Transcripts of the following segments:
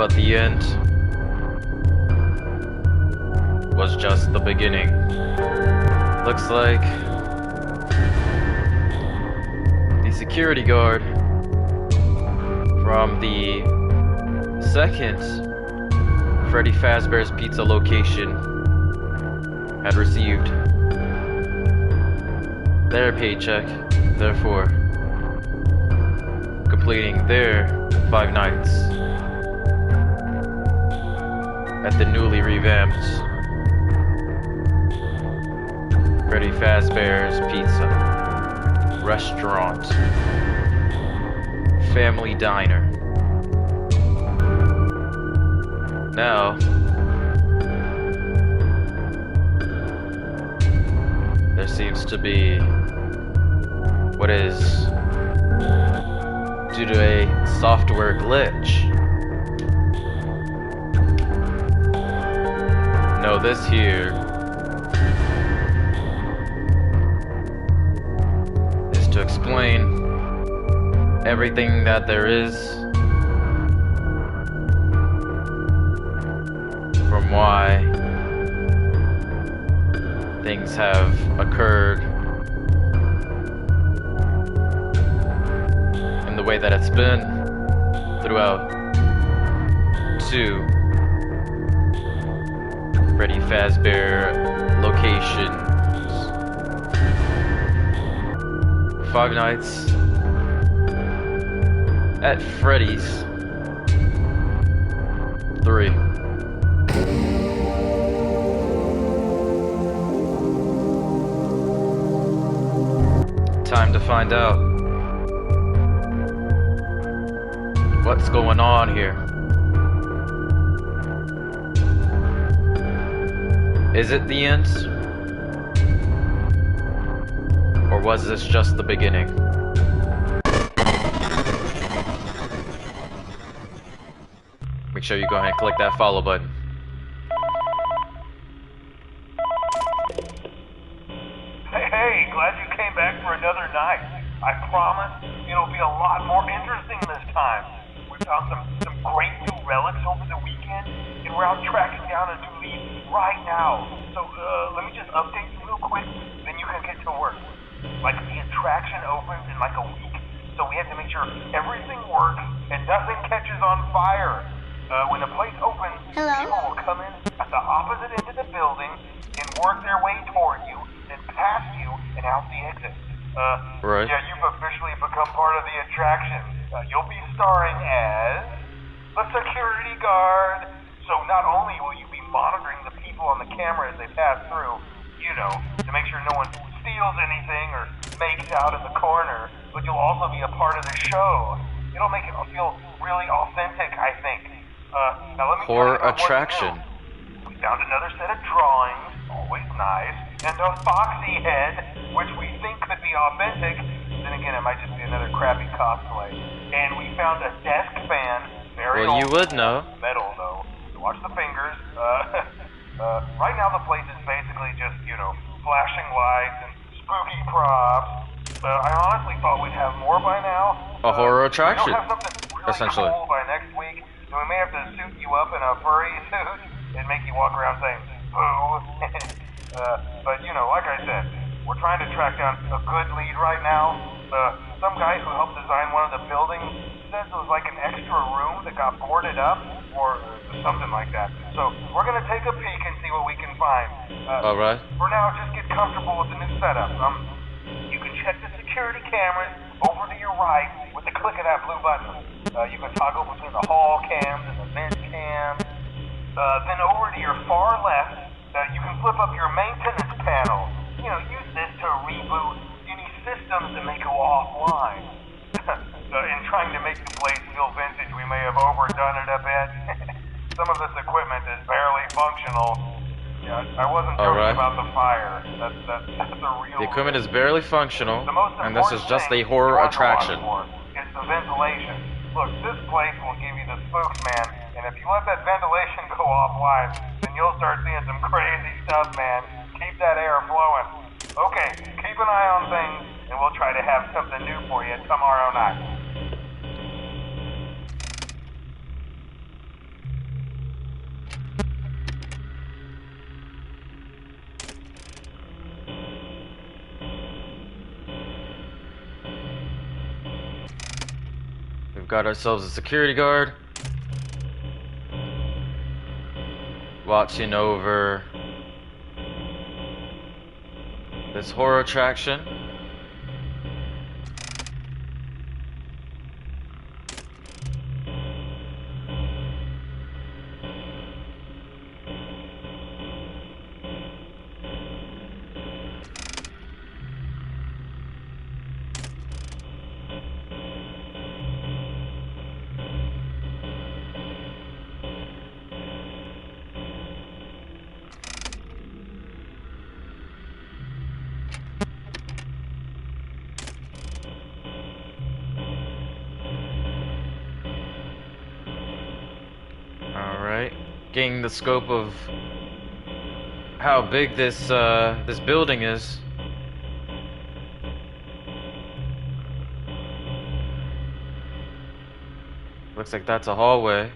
But the end was just the beginning. Looks like the security guard from the second Freddy Fazbear's Pizza location had received their paycheck, therefore completing their 5 nights at the newly revamped Freddy Fazbear's Pizza Restaurant Family Diner. Now, there seems to be what is due to a software glitch. No, this here is to explain everything that there is from why things have occurred in the way that it's been throughout 2 Freddy Fazbear locations. 5 nights at Freddy's 3. Time to find out what's going on here. Is it the end? Or was this just the beginning? Make sure you go ahead and click that follow button. Hey, glad you came back for another night. I promise it'll be a lot more interesting this time. We found some great new relics over the weekend, and we're out tracking down a new lead right now. So, let me just update you real quick, then you can get to work. Like, the attraction opens in like a week, so we have to make sure everything works and nothing catches on fire. When the place opens, people will come in at the opposite end of the building and work their way toward you, then past you, and out the exit. Right. Yeah, you've officially become part of the attraction. You'll be starring as the security guard. So not only will you be monitoring the people on the camera as they pass through, you know, to make sure no one steals anything or makes out in the corner, but you'll also be a part of the show. It'll make it feel really authentic, I think. Now let me Horror tell you about attraction. What to do. We found another set of drawings, always nice, and a foxy head, which we think could be authentic. Then again, it might just be another crappy cosplay. And we found a desk fan, very Well, old, you would know. metal though. So watch the fingers. Right now the place is basically just, you know, flashing lights and spooky props. I honestly thought we'd have more by now. A horror We attraction, don't have something really essentially. cool by next week, so we may have to suit you up in a furry suit and make you walk around saying, boo. But, you know, like I said, we're trying to track down a good lead right now. Some guy who helped design one of the buildings says it was like an extra room that got boarded up, or something like that. So we're gonna take a peek and see what we can find. Alright. For now, just get comfortable with the new setup. You can check the security cameras over to your right with the click of that blue button. You can toggle between the hall cams and the vent cams. Then over to your far left, you can flip up your maintenance panel. You know, use this to reboot any systems that may go offline. In trying to make the place feel vintage, we may have overdone it a bit. Some of this equipment is barely functional. Yeah, I wasn't joking about the fire. That's a real... The equipment is barely functional, The most and this is just a important horror thing you attraction. want to watch for is the ventilation. Look, this place will give you the spooks, man. And if you let that ventilation go offline, then you'll start seeing some crazy stuff, man. Keep that air flowing. Okay, keep an eye on things, and we'll try to have something new for you tomorrow night. got ourselves a security guard watching over this horror attraction. Getting the scope of how big this this building is. Looks like that's a hallway.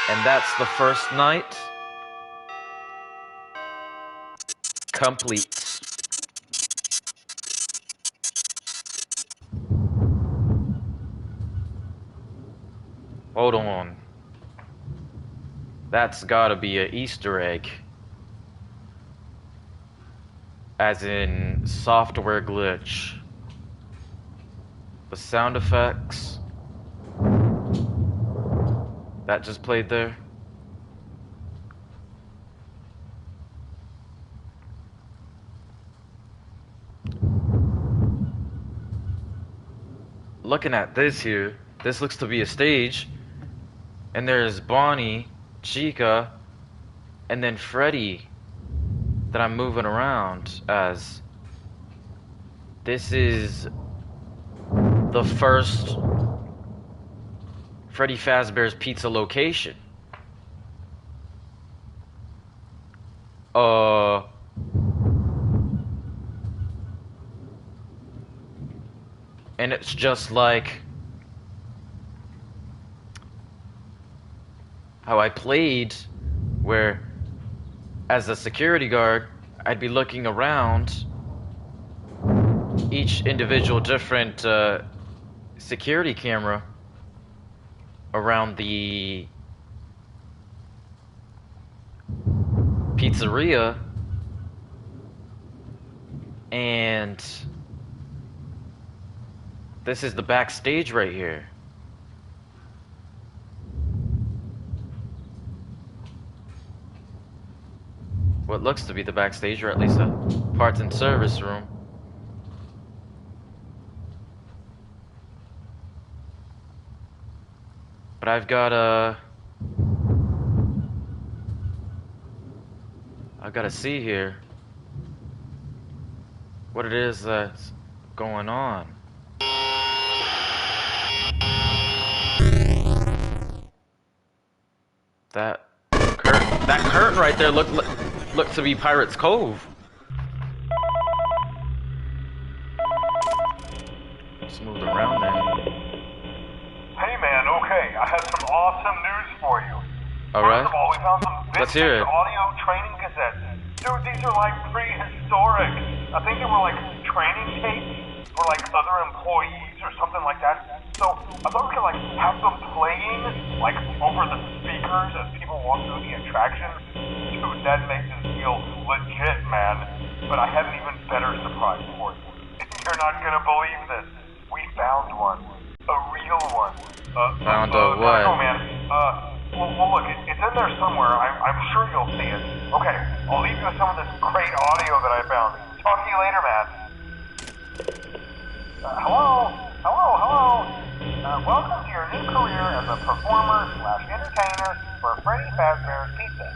And that's the first night complete. Hold on. That's gotta be an Easter egg. As in software glitch. The sound effects that just played there. Looking at this here, this looks to be a stage. And there's Bonnie, Chica, and then Freddy that I'm moving around as. This is the first Freddy Fazbear's Pizza location. And it's just like how I played, where as a security guard, I'd be looking around each individual different security camera around the pizzeria, and this is the backstage right here. What looks to be the backstage, or at least a parts and service room. But I've gotta see here what it is that's going on. That curtain right there looked to be Pirate's Cove. Just moved around there. Hey man, okay, I have some awesome news for you. Alright. First of all, we found some Let's hear vintage it. audio training cassettes. Dude, these are like prehistoric. I think they were like training tapes for like other employees or something like that. So I thought we could like have them playing like over the speakers as people walk through the attraction. Dude, that makes it feel legit, man. But I have an even better surprise for you. You're not gonna believe this. We found one. A real one. Found a what? No, man. Well, look, it's in there somewhere. I'm sure you'll see it. Okay, I'll leave you with some of this great audio that I found. Talk to you later, man. Hello? Welcome to your new career as a performer/entertainer for Freddy Fazbear's Pizza.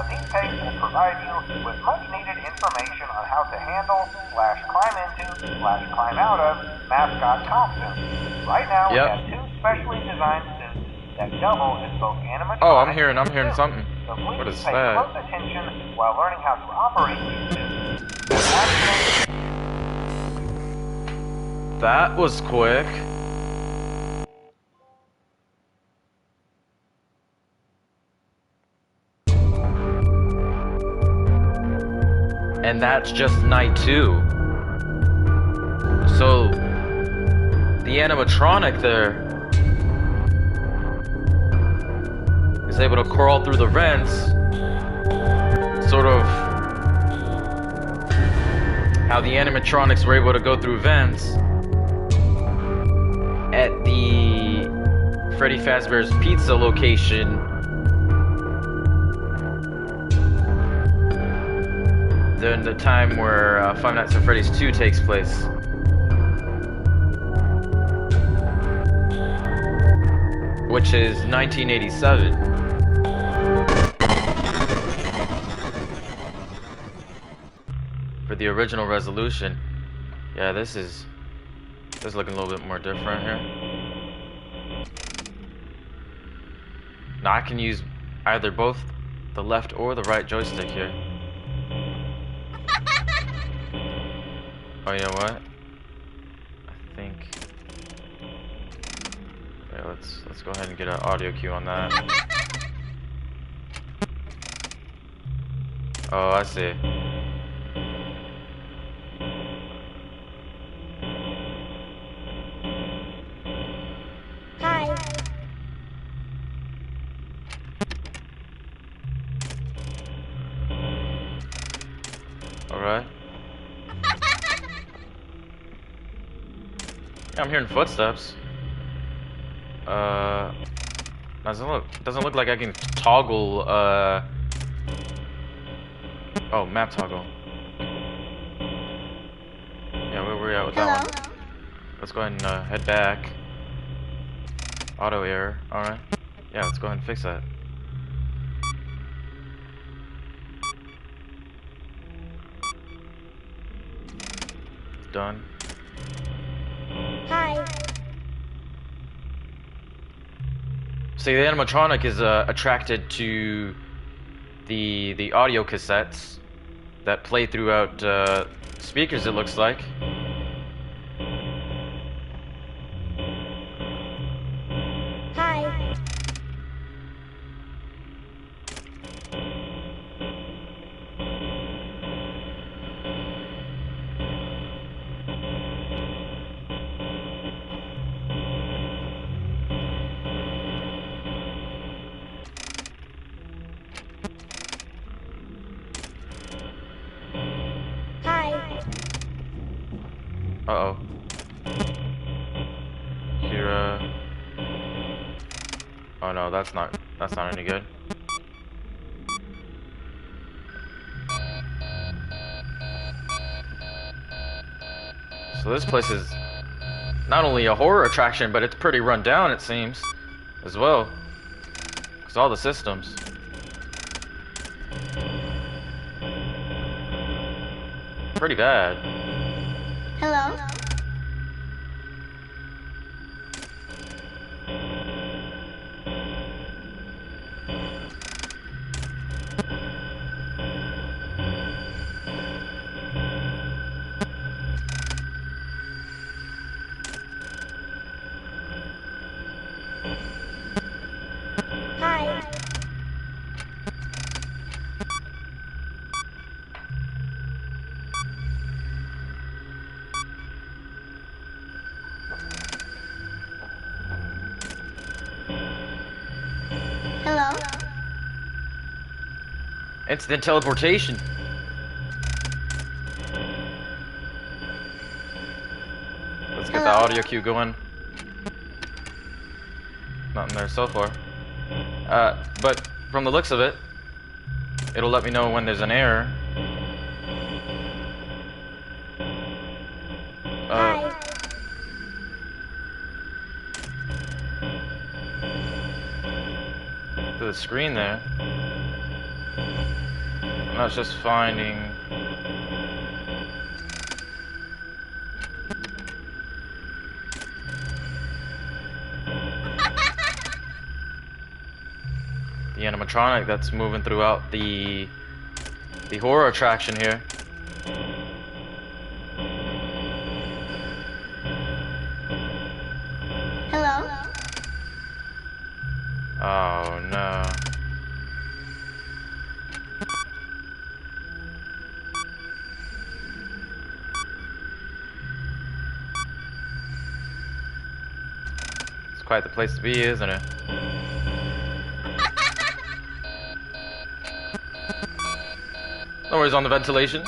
These tapes will provide you with much-needed information on how to handle/climb into/climb out of mascot costumes. Right now, we have two specially designed suits that double as both animatronics. Oh, I'm hearing something. So please What is pay that? close attention while learning how to operate these suits. That was quick. And that's just night 2. So the animatronic there is able to crawl through the vents, sort of how the animatronics were able to go through vents at the Freddy Fazbear's Pizza location during the time where Five Nights at Freddy's 2 takes place. Which is 1987. For the original resolution. Yeah, this is looking a little bit more different here. Now I can use either both the left or the right joystick here. Oh, you know what? I think. Yeah, let's go ahead and get an audio cue on that. Oh, I see. Hi. Alright. Yeah, I'm hearing footsteps. Doesn't look like I can toggle, oh, map toggle. Yeah, where were we at with that one? Let's go ahead and, head back. Auto error, alright. Yeah, let's go ahead and fix that. Done. Hi. See, the animatronic is attracted to the audio cassettes that play throughout speakers, it looks like. Hi. Uh-oh. Here, oh no, that's not any good. So this place is not only a horror attraction, but it's pretty run down, it seems, as well. Because all the systems. Pretty bad. Hello? Hi. Hello? Instant teleportation. Let's get the audio cue going. Nothing there so far. But from the looks of it, it'll let me know when there's an error. Hi. To the screen there. And that's just finding. The animatronic that's moving throughout the horror attraction here. Hello? Oh no. quite the place to be, isn't it? No worries on the ventilation.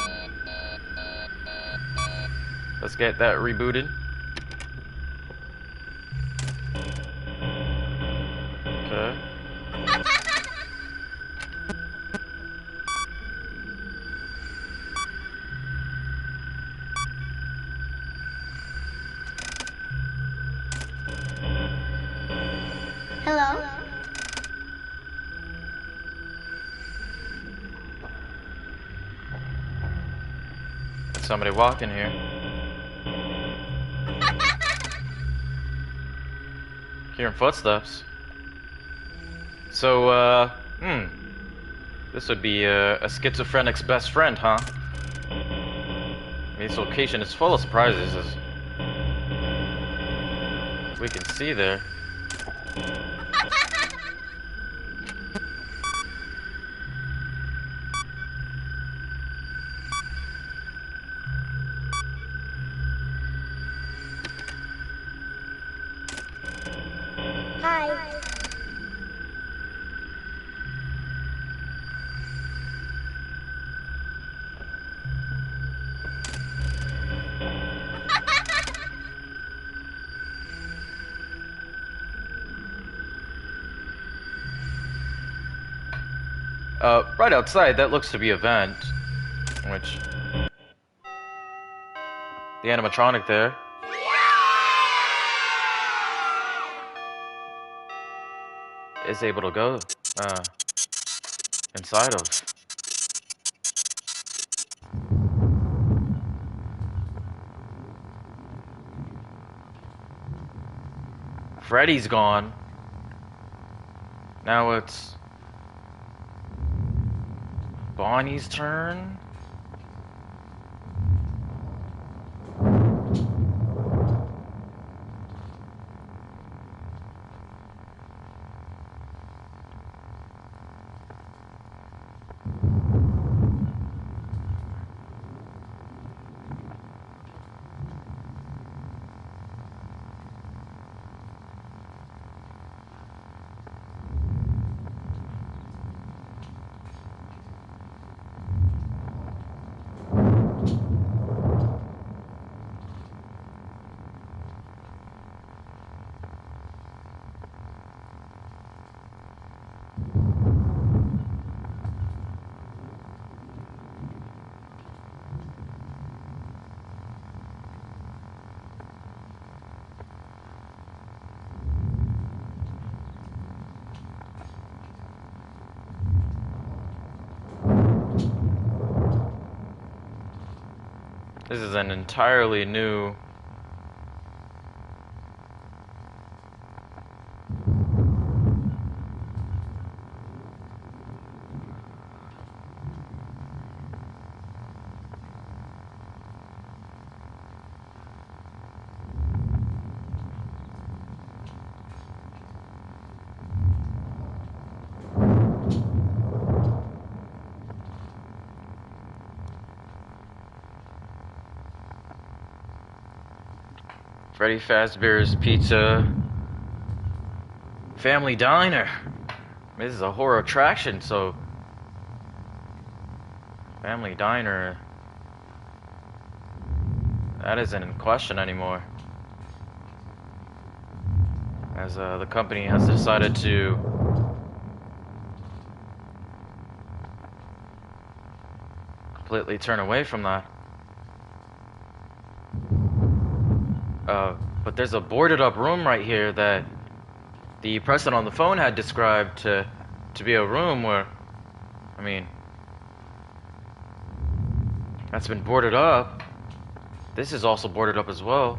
Let's get that rebooted. Okay. Hello? There's somebody walking here. Hearing footsteps. So, this would be a schizophrenic's best friend, huh? This location is full of surprises, as we can see there. Hi. Right outside, that looks to be a vent, which the animatronic there is able to go inside of. Freddy's gone. Now it's Bonnie's turn. This is an entirely new Freddy Fazbear's Pizza Family Diner. This is a horror attraction, so Family Diner, that isn't in question anymore, as the company has decided to completely turn away from that. But there's a boarded up room right here that the person on the phone had described to be a room where, I mean, that's been boarded up. This is also boarded up as well.